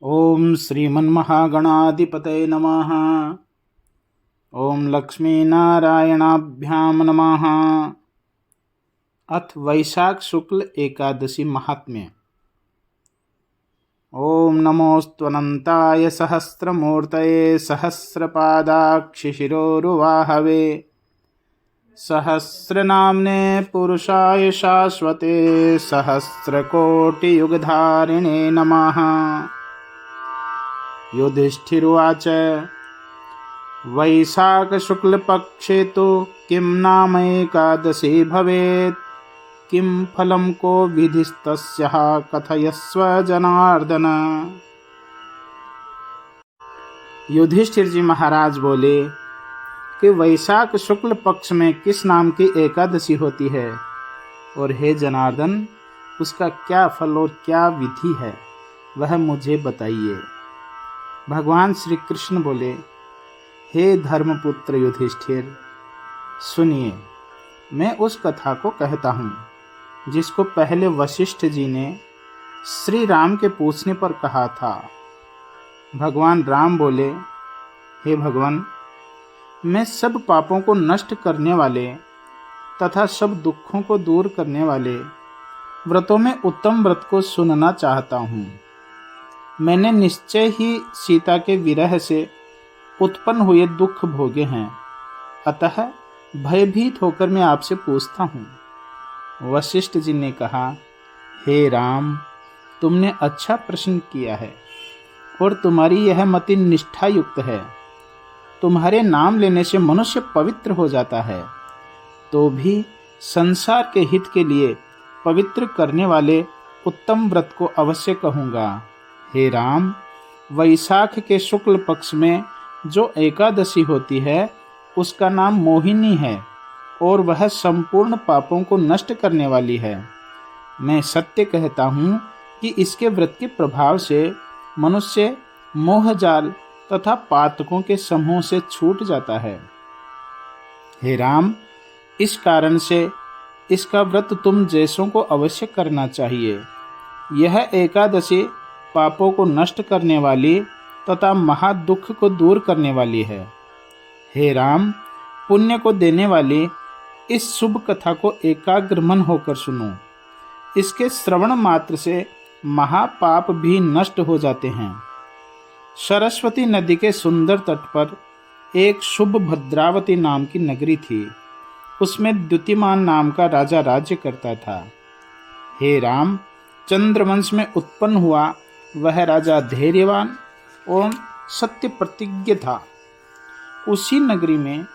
ओम श्रीमन्महागणाधिपतये नमः। ओम लक्ष्मीनारायणाभ्यां नमः। अथ वैशाख शुक्ल एकादशी महात्म्य। ओम नमोऽस्त्वनन्ताय सहस्रमूर्तये सहस्रपादाक्षिशिरोरुवाहवे सहस्रनाम्ने पुरुषाय शाश्वते सहस्रकोटियुगधारिणे नमः। युधिष्ठिरुवाच वैशाख शुक्लपक्षे तो किं नाम एकादशी भवेत्, किं फलं को विधिस्तस्याः कथयस्व जनार्दन। युधिष्ठिर जी महाराज बोले कि वैशाख शुक्ल पक्ष में किस नाम की एकादशी होती है, और हे जनार्दन उसका क्या फल और क्या विधि है वह मुझे बताइए। भगवान श्री कृष्ण बोले, हे धर्मपुत्र युधिष्ठिर, सुनिए, मैं उस कथा को कहता हूँ जिसको पहले वशिष्ठ जी ने श्री राम के पूछने पर कहा था। भगवान राम बोले, हे भगवान, मैं सब पापों को नष्ट करने वाले तथा सब दुखों को दूर करने वाले व्रतों में उत्तम व्रत को सुनना चाहता हूँ। मैंने निश्चय ही सीता के विरह से उत्पन्न हुए दुख भोगे हैं, अतः भयभीत होकर मैं आपसे पूछता हूँ। वशिष्ठ जी ने कहा, हे राम, तुमने अच्छा प्रश्न किया है और तुम्हारी यह मति निष्ठा युक्त है। तुम्हारे नाम लेने से मनुष्य पवित्र हो जाता है, तो भी संसार के हित के लिए पवित्र करने वाले उत्तम व्रत को अवश्य कहूँगा। हे राम, वैशाख के शुक्ल पक्ष में जो एकादशी होती है उसका नाम मोहिनी है और वह संपूर्ण पापों को नष्ट करने वाली है। मैं सत्य कहता हूँ कि इसके व्रत के प्रभाव से मनुष्य मोहजाल तथा पातकों के समूह से छूट जाता है। हे राम, इस कारण से इसका व्रत तुम जैसों को अवश्य करना चाहिए। यह एकादशी पापों को नष्ट करने वाली तथा महादुख को दूर करने वाली है। हे राम, पुण्य को देने वाली इस शुभ कथा को एकाग्र मन होकर सुनो। इसके श्रवण मात्र से महापाप भी नष्ट हो जाते हैं। सरस्वती नदी के सुंदर तट पर एक शुभ भद्रावती नाम की नगरी थी। उसमें द्युतिमान नाम का राजा राज्य करता था। हे राम, चंद्रवंश में उत्पन्न हुआ वह राजा धैर्यवान और सत्य प्रतिज्ञ था। उसी नगरी में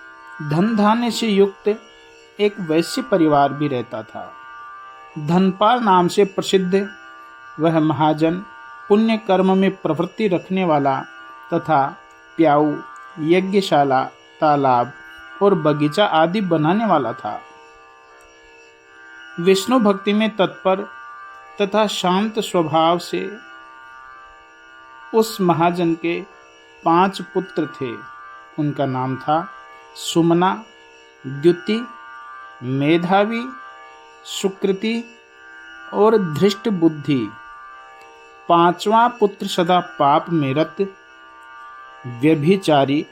धन धान्य से युक्त एक वैश्य परिवार भी रहता था। धनपाल नाम से प्रसिद्ध वह महाजन पुण्य कर्म में प्रवृत्ति रखने वाला तथा प्याऊ, यज्ञशाला, तालाब और बगीचा आदि बनाने वाला था। विष्णु भक्ति में तत्पर तथा शांत स्वभाव से उस महाजन के 5 पुत्र थे। उनका नाम था सुमना, द्युति, मेधावी, सुकृति और धृष्ट बुद्धि। 5वां पुत्र सदा पाप में रत, व्यभिचारी,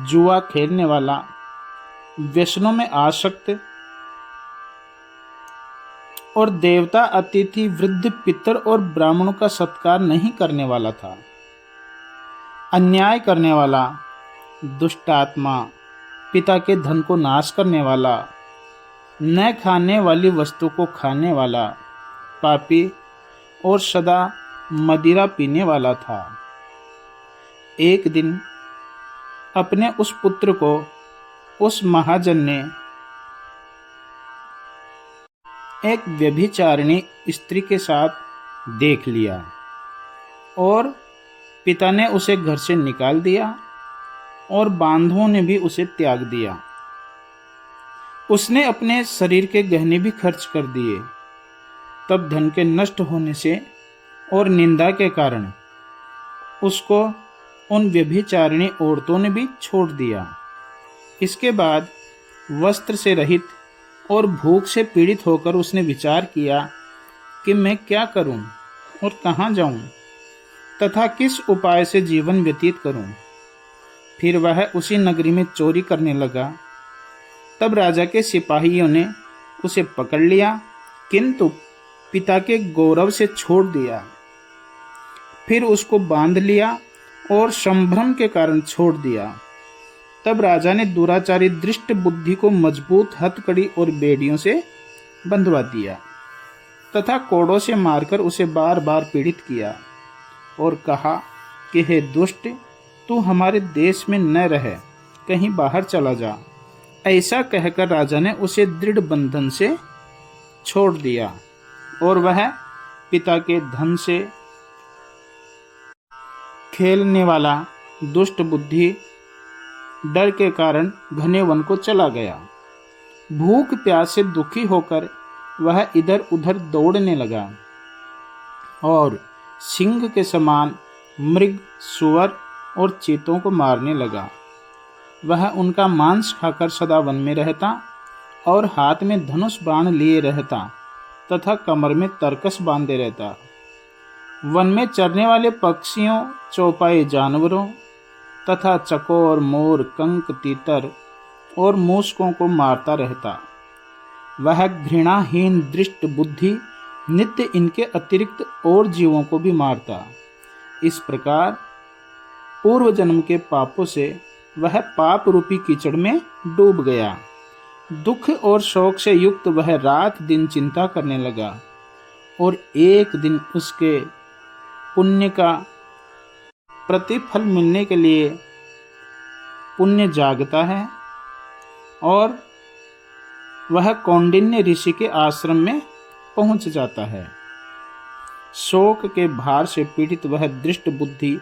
जुआ खेलने वाला, व्यसनों में आसक्त और देवता, अतिथि, वृद्ध, पितर और ब्राह्मणों का सत्कार नहीं करने वाला था। अन्याय करने वाला, दुष्टात्मा, पिता के धन को नाश करने वाला, न खाने वाली वस्तु को खाने वाला, पापी और सदा मदिरा पीने वाला था। एक दिन अपने उस पुत्र को उस महाजन ने एक व्यभिचारिणी स्त्री के साथ देख लिया और पिता ने उसे घर से निकाल दिया और बांधुओं ने भी उसे त्याग दिया। उसने अपने शरीर के गहने भी खर्च कर दिए। तब धन के नष्ट होने से और निंदा के कारण उसको उन व्यभिचारिणी औरतों ने भी छोड़ दिया। इसके बाद वस्त्र से रहित और भूख से पीड़ित होकर उसने विचार किया कि मैं क्या करूं और कहाँ जाऊं। तथा किस उपाय से जीवन व्यतीत करूं। फिर वह उसी नगरी में चोरी करने लगा। तब राजा के सिपाहियों ने उसे पकड़ लिया, किंतु पिता के गौरव से छोड़ दिया। फिर उसको बांध लिया और संभ्रम के कारण छोड़ दिया। तब राजा ने दुराचारी दृष्ट बुद्धि को मजबूत हथकड़ी और बेड़ियों से बंधवा दिया तथा कोड़ों से मारकर उसे बार बार पीड़ित किया और कहा कि हे दुष्ट, तू हमारे देश में न रह, कहीं बाहर चला जा। ऐसा कहकर राजा ने उसे दृढ़ बंधन से छोड़ दिया और वह पिता के धन से खेलने वाला दुष्ट बुद्धि डर के कारण घने वन को चला गया। भूख प्यास से दुखी होकर वह इधर उधर दौड़ने लगा और सिंह के समान मृग, सुअर और चीतों को मारने लगा। वह उनका मांस खाकर सदा वन में रहता और हाथ में धनुष बाण लिए रहता तथा कमर में तरकस बांधे रहता। वन में चरने वाले पक्षियों, चौपाई जानवरों तथा चकोर, मोर, कंक, तीतर और मूषकों को मारता रहता। वह घृणाहीन दृष्ट बुद्धि नित्य इनके अतिरिक्त और जीवों को भी मारता। इस प्रकार पूर्व जन्म के पापों से वह पाप रूपी कीचड़ में डूब गया। दुख और शोक से युक्त वह रात दिन चिंता करने लगा और एक दिन उसके पुण्य का प्रतिफल मिलने के लिए पुण्य जागता है और वह कौंडिन्य ऋषि के आश्रम में पहुंच जाता है। शोक के भार से पीड़ित वह दृष्ट बुद्धि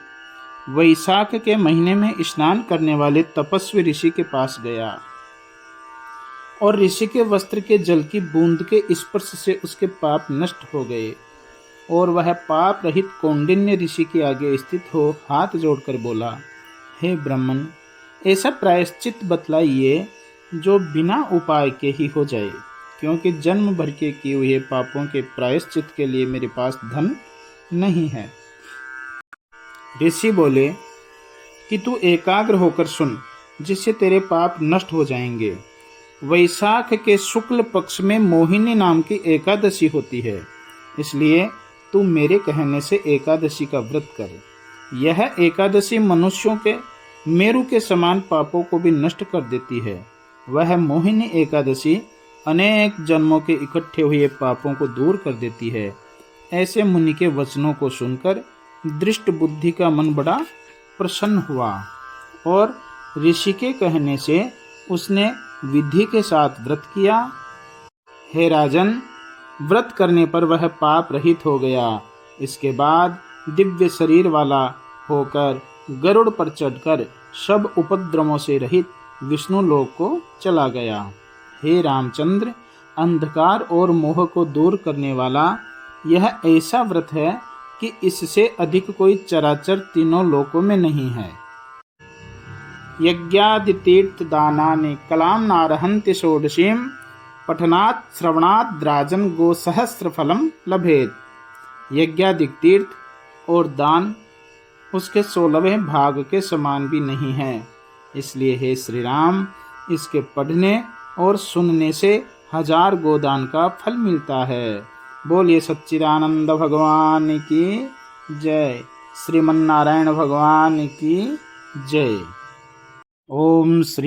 वैशाख के महीने में स्नान करने वाले तपस्वी ऋषि के पास गया और ऋषि के वस्त्र के जल की बूंद के स्पर्श से उसके पाप नष्ट हो गए और वह पाप रहित कौंडिन्य ऋषि के आगे स्थित हो हाथ जोड़कर बोला, हे ब्राह्मण, ऐसा प्रायश्चित बतलाइए जो बिना उपाय के ही हो जाए, क्योंकि जन्म भर के किए हुए पापों के प्रायश्चित के लिए मेरे पास धन नहीं है। ऋषि बोले कि तू एकाग्र होकर सुन, जिससे तेरे पाप नष्ट हो जाएंगे। वैशाख के शुक्ल पक्ष में मोहिनी नाम की एकादशी होती है, इसलिए तू मेरे कहने से एकादशी का व्रत कर। यह एकादशी मनुष्यों के मेरु के समान पापों को भी नष्ट कर देती है। वह मोहिनी एकादशी अनेक जन्मों के इकट्ठे हुए पापों को दूर कर देती है। ऐसे मुनि के वचनों को सुनकर दृष्ट बुद्धि का मन बड़ा प्रसन्न हुआ और ऋषि के कहने से उसने विधि के साथ व्रत किया। हे राजन, व्रत करने पर वह पाप रहित हो गया। इसके बाद दिव्य शरीर वाला होकर गरुड़ पर चढ़कर सब उपद्रवों से रहित विष्णु लोक को चला गया। हे रामचंद्र, अंधकार और मोह को दूर करने वाला यह ऐसा व्रत है कि इससे अधिक कोई चराचर तीनों लोकों में नहीं है। यज्ञादि तीर्थ दानानि कलाम नारहन्ति षोडशीम पठनात् श्रवणात् राजन गो सहस्र फलम लभेत। यज्ञादि तीर्थ और दान उसके 16वें भाग के समान भी नहीं है। इसलिए हे श्री राम, इसके पढ़ने और सुनने से 1000 गोदान का फल मिलता है। बोलिए सच्चिदानंद भगवान की जय, श्रीमन्नारायण भगवान की जय। ओम श्री